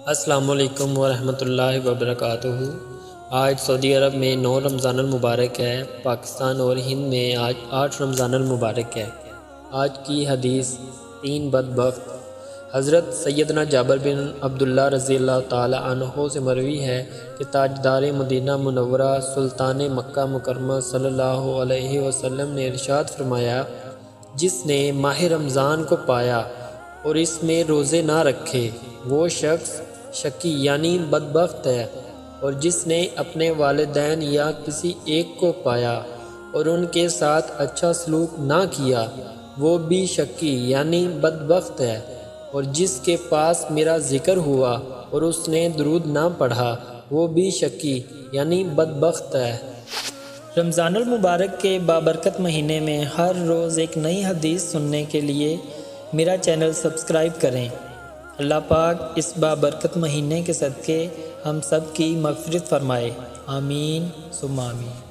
السلام علیکم ورحمۃ اللہ وبرکاتہ۔ آج سعودی عرب میں 9 رمضان المبارک ہے، پاکستان اور ہند میں آج 8 رمضان المبارک ہے۔ آج کی حدیث 3 بدبخت۔ حضرت سیدنا جابر بن عبداللہ رضی اللہ تعالی عنہ سے مروی ہے کہ تاجدار مدینہ منورہ سلطان مکہ مکرمہ صلی اللہ علیہ وسلم نے ارشاد فرمایا، جس نے ماہ رمضان کو پایا اور اس میں روزے نہ رکھے وہ شخص شقی یعنی بدبخت ہے، اور جس نے اپنے والدین یا کسی ایک کو پایا اور ان کے ساتھ اچھا سلوک نہ کیا وہ بھی شقی یعنی بدبخت ہے، اور جس کے پاس میرا ذکر ہوا اور اس نے درود نہ پڑھا وہ بھی شقی یعنی بدبخت ہے۔ رمضان المبارک کے بابرکت مہینے میں ہر روز ایک نئی حدیث سننے کے لیے میرا چینل سبسکرائب کریں۔ اللہ پاک اس بابرکت مہینے کے صدقے ہم سب کی مغفرت فرمائے، آمین ثم آمین۔